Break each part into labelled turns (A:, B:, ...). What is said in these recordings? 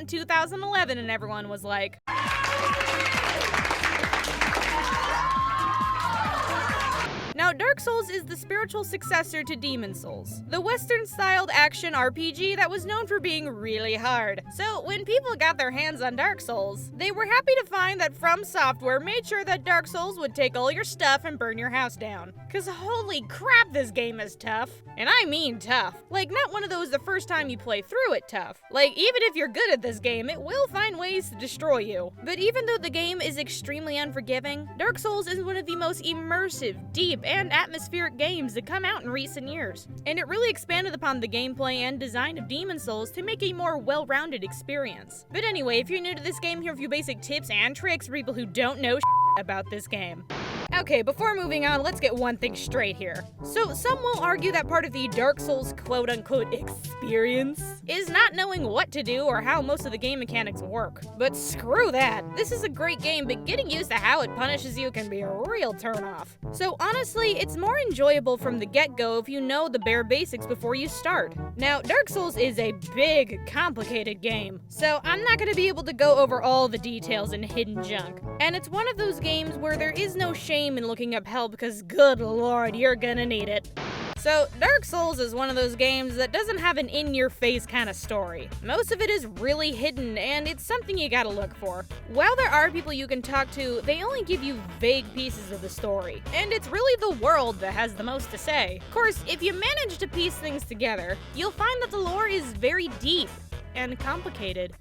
A: in 2011 and everyone was like, Now, Dark Souls is the spiritual successor to Demon's Souls, the Western-styled action RPG that was known for being really hard. So, when people got their hands on Dark Souls, they were happy to find that From Software made sure that Dark Souls would take all your stuff and burn your house down. Cause holy crap, this game is tough. And I mean tough. Like, not one of those the first time you play through it tough. Like, even if you're good at this game, it will find ways to destroy you. But even though the game is extremely unforgiving, Dark Souls is one of the most immersive, deep, and atmospheric games that come out in recent years. And it really expanded upon the gameplay and design of Demon's Souls to make a more well-rounded experience. But anyway, if you're new to this game, here are a few basic tips and tricks for people who don't know about this game. Okay, before moving on, let's get one thing straight here. So, some will argue that part of the Dark Souls quote-unquote experience is not knowing what to do or how most of the game mechanics work. But screw that. This is a great game, but getting used to how it punishes you can be a real turnoff. So honestly, it's more enjoyable from the get-go if you know the bare basics before you start. Now, Dark Souls is a big, complicated game, so I'm not going to be able to go over all the details and hidden junk. And it's one of those games where there is no shame in looking up hell because good lord, you're gonna need it. So, Dark Souls is one of those games that doesn't have an in-your-face kind of story. Most of it is really hidden, and it's something you gotta look for. While there are people you can talk to, they only give you vague pieces of the story, and it's really the world that has the most to say. Of course, if you manage to piece things together, you'll find that the lore is very deep and complicated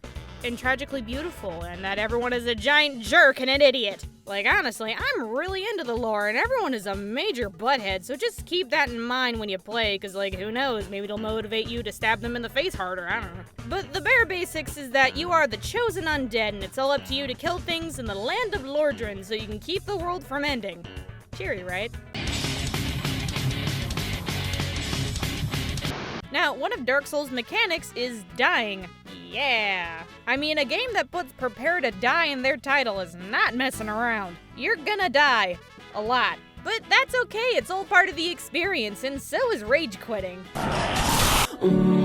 A: and tragically beautiful, and that everyone is a giant jerk and an idiot. Like, honestly, I'm really into the lore, and everyone is a major butthead, so just keep that in mind when you play, because, like, who knows, maybe it'll motivate you to stab them in the face harder, I don't know. But the bare basics is that you are the chosen undead, and it's all up to you to kill things in the land of Lordran so you can keep the world from ending. Cheery, right? Now, one of Dark Souls' mechanics is dying. Yeah. I mean, a game that puts prepare to die in their title is not messing around. You're gonna die. A lot. But that's okay, it's all part of the experience, and so is rage quitting.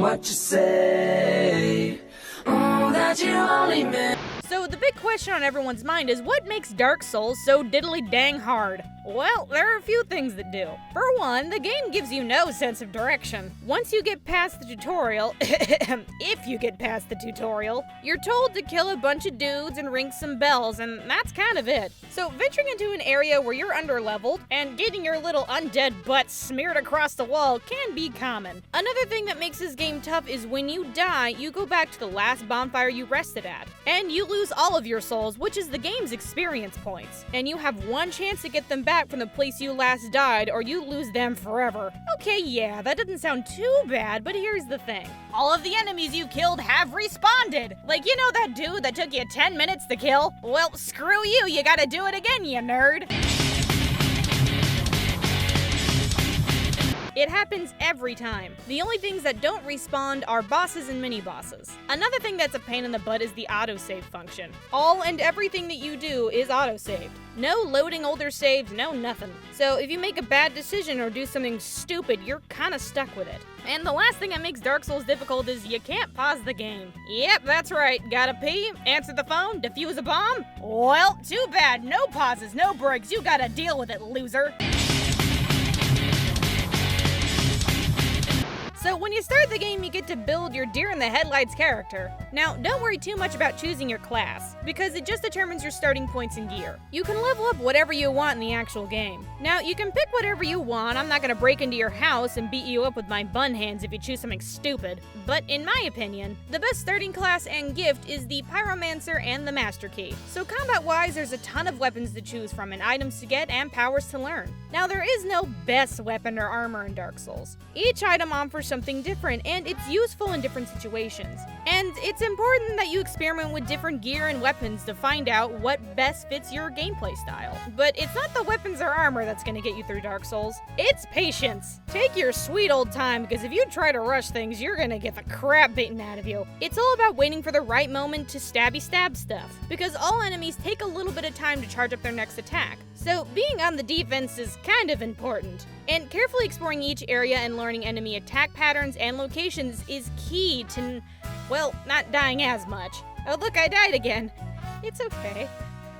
B: What you say? That you only meant.
A: So the big question on everyone's mind is what makes Dark Souls so diddly dang hard? Well, there are a few things that do. For one, the game gives you no sense of direction. Once you get past the tutorial, if you get past the tutorial, you're told to kill a bunch of dudes and ring some bells, and that's kind of it. So venturing into an area where you're underleveled and getting your little undead butt smeared across the wall can be common. Another thing that makes this game tough is when you die, you go back to the last bonfire you rested at, and you lose all of your souls, which is the game's experience points. And you have one chance to get them back from the place you last died, or you lose them forever. Okay, yeah, that doesn't sound too bad, but here's the thing. All of the enemies you killed have respawned. Like, you know that dude that took you 10 minutes to kill? Well, screw you, you gotta do it again, you nerd. It happens every time. The only things that don't respawn are bosses and mini-bosses. Another thing that's a pain in the butt is the autosave function. All and everything that you do is autosaved. No loading older saves, no nothing. So if you make a bad decision or do something stupid, you're kinda stuck with it. And the last thing that makes Dark Souls difficult is you can't pause the game. Yep, that's right. Gotta pee, answer the phone, defuse a bomb? Well, too bad. No pauses, no breaks. You gotta deal with it, loser. So when you start the game, you get to build your deer-in-the-headlights character. Now, don't worry too much about choosing your class, because it just determines your starting points and gear. You can level up whatever you want in the actual game. Now, you can pick whatever you want. I'm not gonna break into your house and beat you up with my bun hands if you choose something stupid. But in my opinion, the best starting class and gift is the Pyromancer and the Master Key. So combat-wise, there's a ton of weapons to choose from and items to get and powers to learn. Now, there is no best weapon or armor in Dark Souls. Each item offers something different, and it's useful in different situations. And it's important that you experiment with different gear and weapons to find out what best fits your gameplay style. But it's not the weapons or armor that's gonna get you through Dark Souls. It's patience. Take your sweet old time, because if you try to rush things, you're gonna get the crap beaten out of you. It's all about waiting for the right moment to stabby stab stuff, because all enemies take a little bit of time to charge up their next attack. So being on the defense is kind of important. And carefully exploring each area and learning enemy attack patterns and locations is key to, well, not dying as much. Oh look, I died again. It's okay.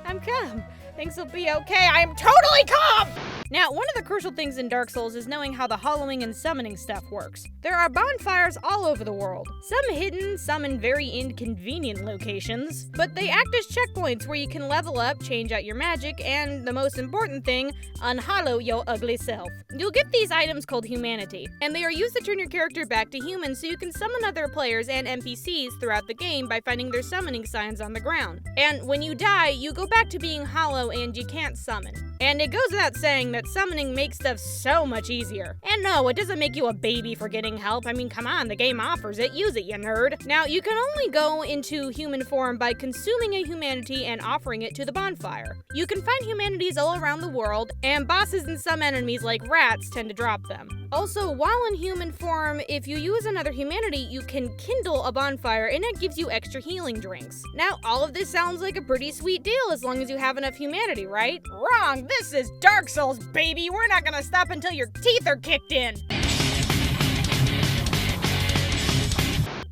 A: I'm calm. Things will be okay. I am totally calm! Now, one of the crucial things in Dark Souls is knowing how the hollowing and summoning stuff works. There are bonfires all over the world. Some hidden, some in very inconvenient locations, but they act as checkpoints where you can level up, change out your magic, and the most important thing, unhollow your ugly self. You'll get these items called humanity, and they are used to turn your character back to human so you can summon other players and NPCs throughout the game by finding their summoning signs on the ground. And when you die, you go back to being hollow and you can't summon. And it goes without saying that summoning makes stuff so much easier. And no, it doesn't make you a baby for getting help. I mean, come on, the game offers it. Use it, you nerd. Now, you can only go into human form by consuming a humanity and offering it to the bonfire. You can find humanities all around the world, and bosses and some enemies like rats tend to drop them. Also, while in human form, if you use another humanity, you can kindle a bonfire and it gives you extra healing drinks. Now, all of this sounds like a pretty sweet deal as long as you have enough humanity, right? Wrong! This is Dark Souls, baby! We're not gonna stop until your teeth are kicked in!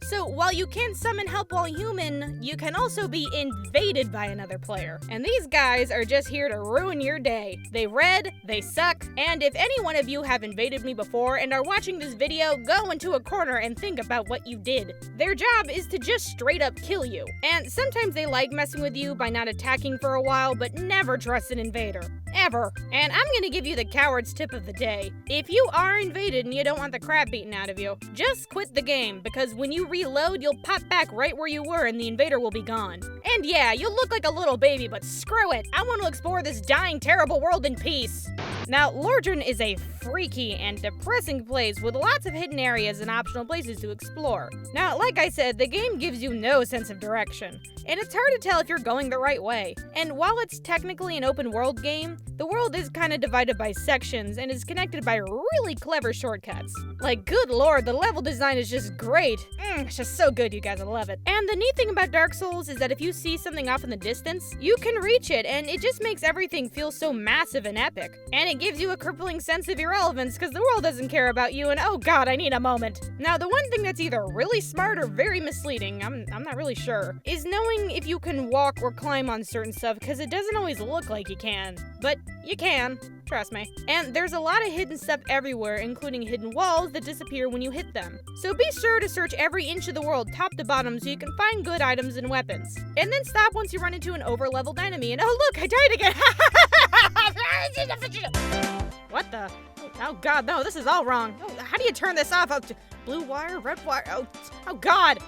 A: So, while you can summon help while human, you can also be invaded by another player. And these guys are just here to ruin your day. They red, they suck, and if any one of you have invaded me before and are watching this video, go into a corner and think about what you did. Their job is to just straight up kill you. And sometimes they like messing with you by not attacking for a while, but never trust an invader. Ever. And I'm gonna give you the coward's tip of the day. If you are invaded and you don't want the crap beaten out of you, just quit the game, because when you reload, you'll pop back right where you were and the invader will be gone. And yeah, you'll look like a little baby, but screw it! I want to explore this dying, terrible world in peace! Now, Lordran is a freaky and depressing place with lots of hidden areas and optional places to explore. Now, like I said, the game gives you no sense of direction, and it's hard to tell if you're going the right way. And while it's technically an open world game, the world is kind of divided by sections and is connected by really clever shortcuts. Like, good lord, the level design is just great. It's just so good, you guys, I love it. And the neat thing about Dark Souls is that if you see something off in the distance, you can reach it, and it just makes everything feel so massive and epic. And it gives you a crippling sense of irrelevance because the world doesn't care about you, and oh god, I need a moment. Now, the one thing that's either really smart or very misleading, I'm not really sure, is knowing if you can walk or climb on certain stuff, because it doesn't always look like you can. But you can. Trust me. And there's a lot of hidden stuff everywhere, including hidden walls that disappear when you hit them. So be sure to search every inch of the world top to bottom so you can find good items and weapons. And then stop once you run into an over-leveled enemy and oh look, I died again! What the? Oh god, no, this is all wrong. Oh, how do you turn this off? Oh, blue wire, red wire, oh god!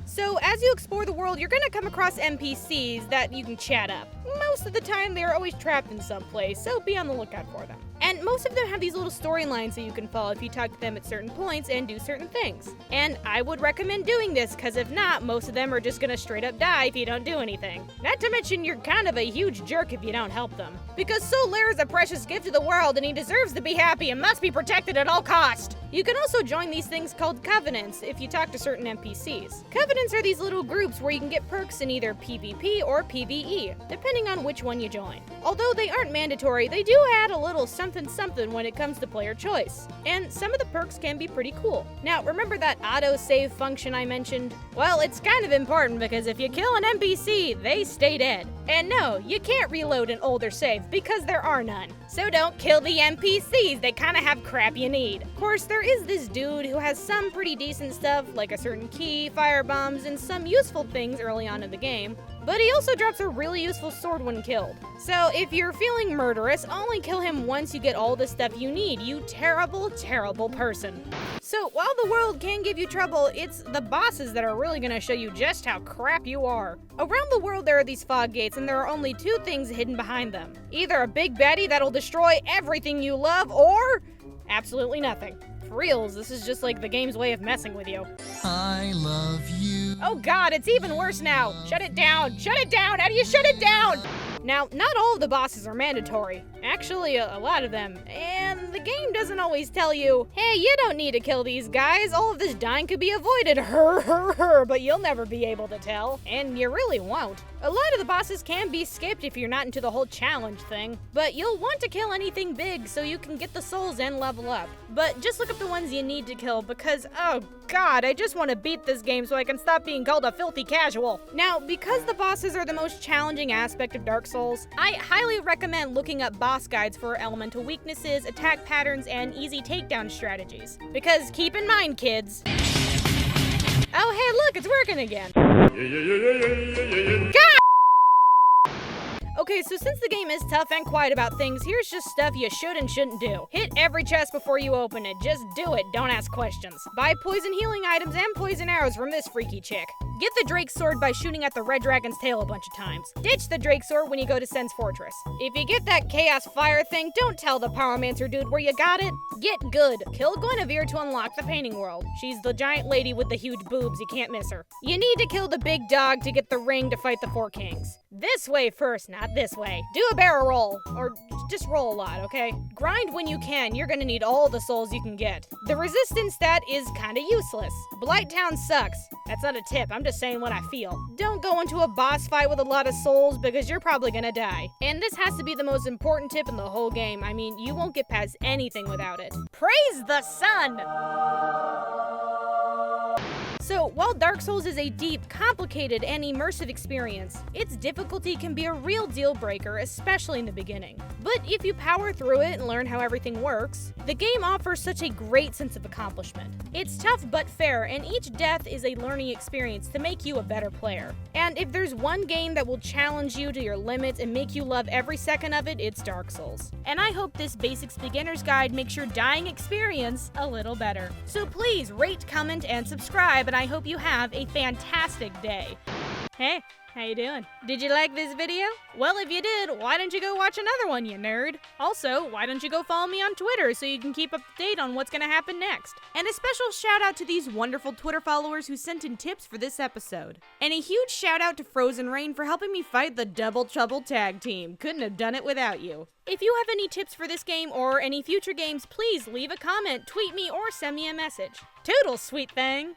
A: So, as you explore the world, you're gonna come across NPCs that you can chat up. Most of the time, they are always trapped in some place, so be on the lookout for them. And most of them have these little storylines that you can follow if you talk to them at certain points and do certain things. And I would recommend doing this, because if not, most of them are just gonna straight up die if you don't do anything. Not to mention, you're kind of a huge jerk if you don't help them. Because Solaire is a precious gift to the world, and he deserves to be happy and must be protected at all cost. You can also join these things called covenants if you talk to certain NPCs. Covenants are these little groups where you can get perks in either PvP or PvE, depending on which one you join. Although they aren't mandatory, they do add a little something when it comes to player choice. And some of the perks can be pretty cool. Now, remember that auto-save function I mentioned? Well, it's kind of important because if you kill an NPC, they stay dead. And no, you can't reload an older save because there are none. So don't kill the NPCs, they kind of have crap you need. Of course, there is this dude who has some pretty decent stuff, like a certain key, fire bombs, and some useful things early on in the game. But he also drops a really useful sword when killed. So if you're feeling murderous, only kill him once you get all the stuff you need, you terrible, terrible person. So while the world can give you trouble, it's the bosses that are really gonna show you just how crap you are. Around the world there are these fog gates, and there are only two things hidden behind them. Either a big baddie that'll destroy everything you love, or absolutely nothing. For reals, this is just like the game's way of messing with you.
C: I love you.
A: Oh god, it's even worse now. Shut it down. Shut it down. How do you shut it down? Now, not all of the bosses are mandatory. Actually, a lot of them. And the game doesn't always tell you, hey, you don't need to kill these guys. All of this dying could be avoided. But you'll never be able to tell. And you really won't. A lot of the bosses can be skipped if you're not into the whole challenge thing, but you'll want to kill anything big so you can get the souls and level up. But just look up the ones you need to kill because, oh god, I just want to beat this game so I can stop being called a filthy casual. Now, because the bosses are the most challenging aspect of Dark Souls, I highly recommend looking up boss guides for elemental weaknesses, attack patterns, and easy takedown strategies. Because keep in mind, kids. Oh, hey, look, it's working again. God! Okay, so since the game is tough and quiet about things, here's just stuff you should and shouldn't do. Hit every chest before you open it. Just do it, don't ask questions. Buy poison healing items and poison arrows from this freaky chick. Get the Drake Sword by shooting at the Red Dragon's tail a bunch of times. Ditch the Drake Sword when you go to Sen's Fortress. If you get that Chaos Fire thing, don't tell the Pyromancer dude where you got it. Get good. Kill Guinevere to unlock the Painting World. She's the giant lady with the huge boobs, you can't miss her. You need to kill the big dog to get the ring to fight the Four Kings. This way first, not this way. Do a barrel roll, or just roll a lot, okay? Grind when you can, you're gonna need all the souls you can get. The resistance stat is kinda useless. Blighttown sucks. That's not a tip, I'm just saying what I feel. Don't go into a boss fight with a lot of souls because you're probably gonna die. And this has to be the most important tip in the whole game. I mean, you won't get past anything without it. Praise the sun! So, while Dark Souls is a deep, complicated, and immersive experience, its difficulty can be a real deal breaker, especially in the beginning. But if you power through it and learn how everything works, the game offers such a great sense of accomplishment. It's tough but fair, and each death is a learning experience to make you a better player. And if there's one game that will challenge you to your limits and make you love every second of it, it's Dark Souls. And I hope this Basics Beginner's Guide makes your dying experience a little better. So please rate, comment, and subscribe, and I hope you have a fantastic day. Hey, how you doing? Did you like this video? Well, if you did, why don't you go watch another one, you nerd? Also, why don't you go follow me on Twitter so you can keep up to date on what's gonna happen next? And a special shout out to these wonderful Twitter followers who sent in tips for this episode. And a huge shout out to Frozen Rain for helping me fight the Double Trouble tag team. Couldn't have done it without you. If you have any tips for this game or any future games, please leave a comment, tweet me, or send me a message. Toodles, sweet thing!